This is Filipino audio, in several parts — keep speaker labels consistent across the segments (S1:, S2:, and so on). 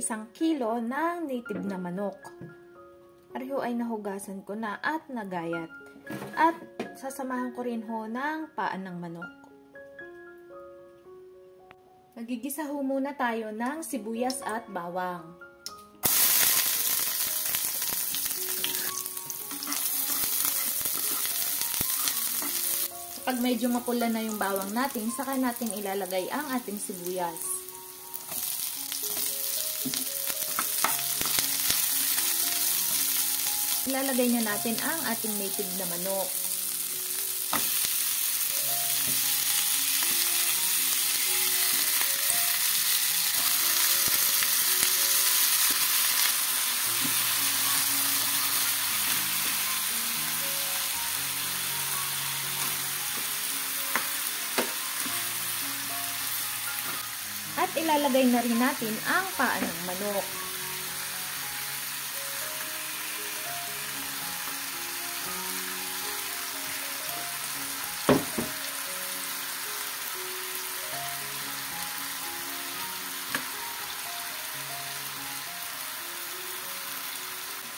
S1: 1 kilo ng native na manok. Ariho ay nahugasan ko na at nagayat. At sasamahan ko rin ho ng paan ng manok. Nagigisa ho muna tayo ng sibuyas at bawang. Pag medyo mapula na yung bawang natin, saka natin ilalagay ang ating sibuyas. Ilalagay na natin ang ating native na manok. At ilalagay na rin natin ang paan ng manok.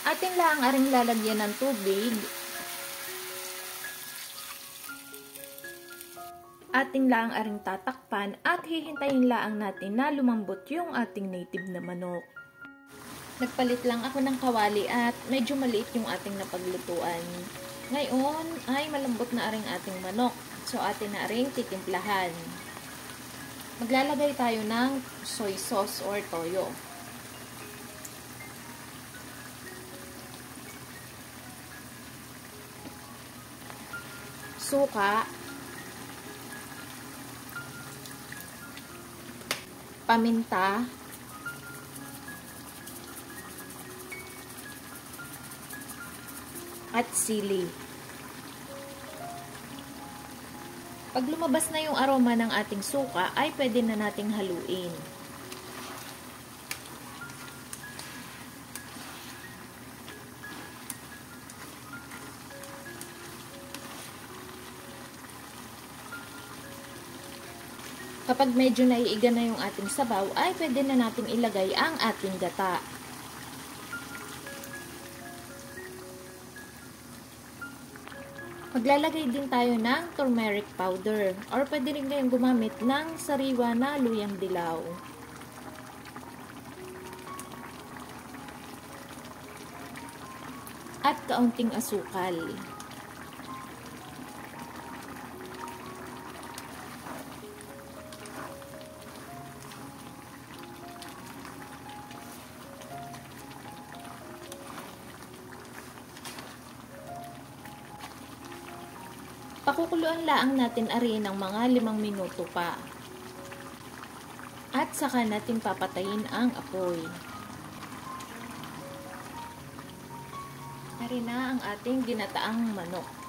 S1: Atin lang aring lalagyan ng tubig. Ating lang aring tatakpan at hihintayin lang natin na lumambot yung ating native na manok. Nagpalit lang ako ng kawali at medyo maliit yung ating napaglutuan. Ngayon ay malambot na aring ating manok. So atin na aring titimplahan. Maglalagay tayo ng soy sauce or toyo. Suka, paminta, at sili. Pag lumabas na yung aroma ng ating suka, ay pwede na nating haluin. Kapag medyo naiiga na yung ating sabaw, ay pwede na nating ilagay ang ating gata. Maglalagay din tayo ng turmeric powder or pwede rin kayong gumamit ng sariwa na luyang dilaw. At kaunting asukal. Pakukuluan laang natin ari ng mga 5 minuto pa. At saka natin papatayin ang apoy. Ari na ang ating ginataang manok.